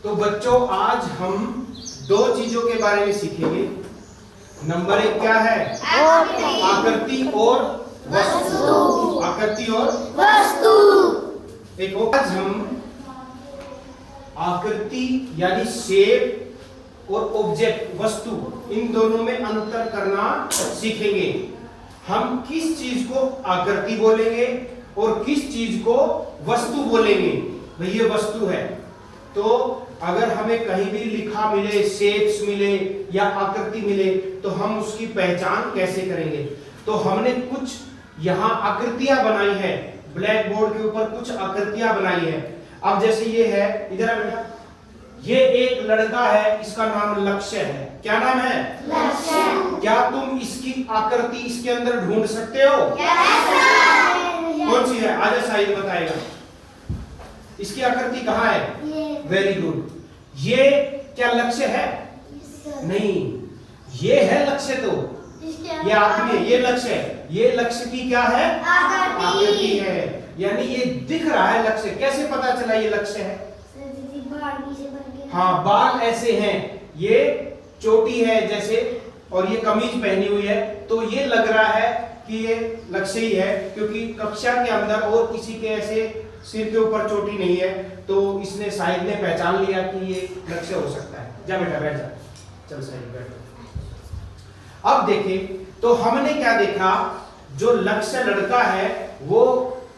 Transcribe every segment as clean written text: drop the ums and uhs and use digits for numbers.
तो बच्चों आज हम दो चीजों के बारे में सीखेंगे। नंबर 1 क्या है? आकृति और वस्तु। आकृति और वस्तु। एक आज हम आकृति यानी शेप और ऑब्जेक्ट वस्तु, इन दोनों में अंतर करना सीखेंगे। हम किस चीज को आकृति बोलेंगे और किस चीज को वस्तु बोलेंगे। भाई ये वस्तु है, तो अगर हमें कहीं भी लिखा मिले, शेप्स मिले या आकृति मिले, तो हम उसकी पहचान कैसे करेंगे। तो हमने कुछ यहाँ आकृतियां बनाई है, ब्लैक बोर्ड के ऊपर कुछ आकृतियां बनाई है। अब जैसे ये है, इधर बेटा, ये एक लड़का है, इसका नाम लक्ष्य है। क्या नाम है? लक्ष्य। क्या तुम इसकी आकृति इसके अंदर ढूंढ सकते हो? कौन सी है? आजा साहिल बताएगा। इसकी आकृति कहाँ है? Very good. ये क्या लक्ष्य है? नहीं, ये है लक्ष्य। तो ये आदमी है, ये लक्ष्य है। ये लक्ष्य की क्या है? आकृति है। यानी ये दिख रहा है लक्ष्य। कैसे पता चला ये लक्ष्य है? हाँ, बाल ऐसे हैं, ये चोटी है जैसे, और ये कमीज पहनी हुई है, तो ये लग रहा है कि ये लक्ष्य ही है, क्योंकि कक्षा के अंदर और किसी के ऐसे सिर के ऊपर चोटी नहीं है, तो इसने साहिब ने पहचान लिया कि ये लक्ष्य हो सकता है। जा बेटा बैठ जा, चल साहिब बैठ। अब देखें तो हमने क्या देखा, जो लक्ष्य लड़का है वो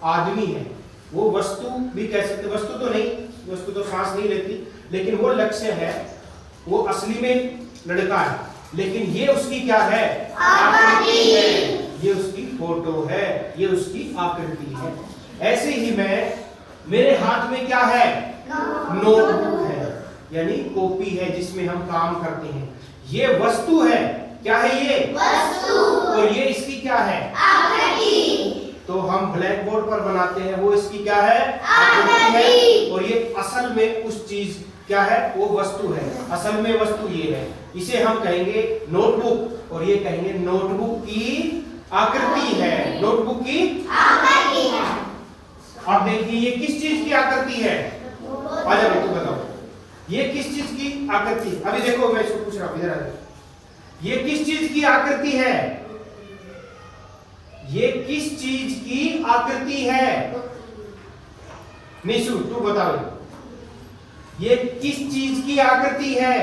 आदमी है, वो वस्तु भी कह सकते, वस्तु तो नहीं, वस्तु तो सांस नहीं लेती, लेकिन वो लक्ष्य है, वो असली में लड़का है, लेकिन ये उसकी क्या है? आकृति है। ये उसकी फोटो है, ये उसकी आकृति है। ऐसे ही मेरे हाथ में क्या है? नोटबुक है, यानी कॉपी है जिसमें हम काम करते हैं। ये वस्तु है। क्या है ये? वस्तु। और ये इसकी क्या है? आकृति। तो हम ब्लैक बोर्ड पर बनाते हैं, वो इसकी क्या है? आकृति है। और ये असल में उस चीज क्या है? वो वस्तु है। असल में वस्तु ये है, इसे हम कहेंगे नोटबुक, और ये कहेंगे नोटबुक की आकृति है। नोटबुक की आकृति है। अब देखिए ये किस चीज की आकृति है? आजा भाई तू बताओ, ये किस चीज की आकृति? अभी देखो मैं इसको पूछ रहा हूं, इधर आ, ये किस चीज की आकृति है? ये किस चीज की आकृति है? निशु तू बताओ, ये किस चीज की आकृति है?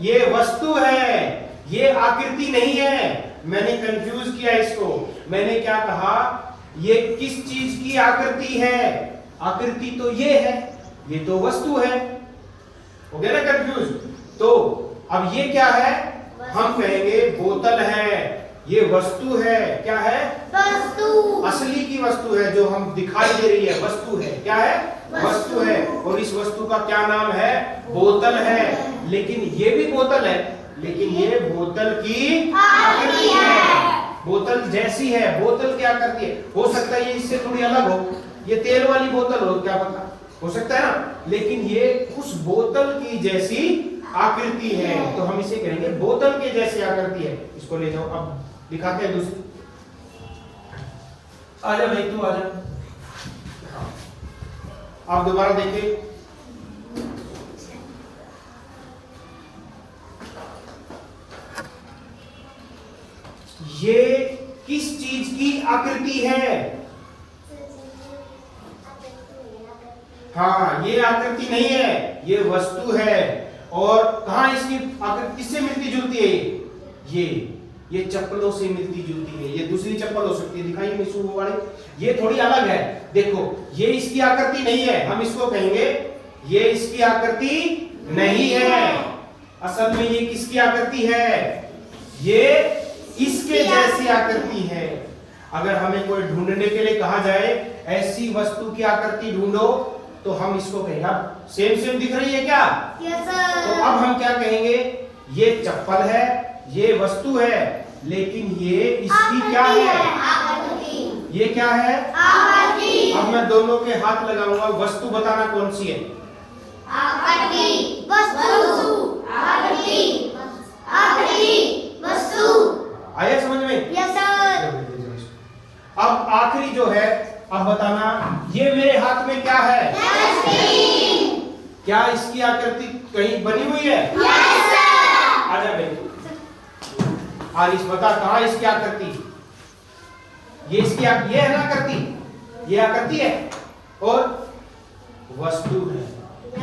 ये वस्तु है, ये आकृति नहीं है। मैंने कंफ्यूज किया इसको। मैंने क्या कहा? ये किस चीज की आकृति है? आकृति तो ये है, ये तो वस्तु है। हो गया ना कंफ्यूज? तो अब ये क्या है? हम कहेंगे बोतल है, ये वस्तु है। क्या है? वस्तु। असली की वस्तु है, जो हम दिखाई दे रही है वस्तु है। क्या है? वस्तु है। और इस वस्तु का क्या नाम है? बोतल है। लेकिन ये भी बोतल है, लेकिन ये बोतल की आकृति है, बोतल जैसी है। बोतल क्या करती है? हो सकता है ये इससे थोड़ी अलग हो, ये तेल वाली बोतल हो, क्या पता, हो सकता है ना, लेकिन ये उस बोतल की जैसी आकृति है, तो हम इसे कहेंगे बोतल के जैसी आकृति है। इसको ले जाओ, अब दिखाते हैं दूसरी। आजा भाई तू आजा। आप दोबारा देखिए, ये किस चीज की आकृति है? हाँ, ये आकृति नहीं है, ये वस्तु है। और कहां इसकी आकृति किससे मिलती जुलती है? ये चप्पलों से मिलती जुलती है। ये दूसरी चप्पल हो सकती है, दिखाइए मिसू वो वाली, ये थोड़ी अलग है। देखो ये इसकी आकृति नहीं है, हम इसको कहेंगे ये इसकी आकृति नहीं है। असल में ये किसकी आकृति है? ये इसके जैसी आकृति है। अगर हमें कोई ढूंढने के लिए कहा जाए ऐसी वस्तु की आकृति ढूंढो, तो हम इसको कहेंगे सेम दिख रही है क्या? Yes sir. तो अब हम क्या कहेंगे? ये चप्पल है, ये वस्तु है, लेकिन ये इसकी क्या है? आकृति। ये क्या है? आकृति। अब मैं दोनों के हाथ लगाऊंगा, वस्तु बताना कौन सी है? आकृति। वस्तु। आकृति। आकृति। वस्तु। आया समझ में? Yes sir. अब आखिरी जो है, अब बताना, ये मेरे हाथ में क्या है? क्या इसकी आकृति कहीं बनी हुई है? Yes sir. आजा बेटी, आरिश बता कहाँ इसकी आकृति? ये इसकी ये है ना आकृति, ये आकृति है और वस्तु है।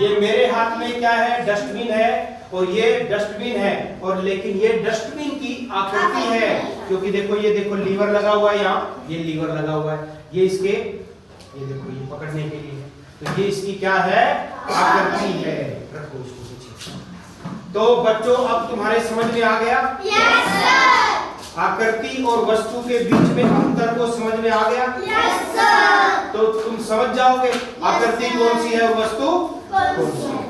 ये मेरे हाथ में क्या है? डस्टबिन है और ये डस्टबिन है, और लेकिन ये डस्टबिन की आकृति है क्योंकि देखो ये देखो लीवर लगा हुआ है, यहाँ ये लीवर लगा हुआ है, ये इसके ये देखो ये पकड़ने के लिए है, तो ये इसकी क्या है? आकृति है। रखो इसको पीछे। तो बच्चों अब तुम्हारे समझ में आ गया? Yes sir. आकृति और वस्तु के बीच में अंतर को समझ में आ गया? Yes sir. तो तुम समझ जाओगे आकृति कौन सी है और वस्तु कौन सी है।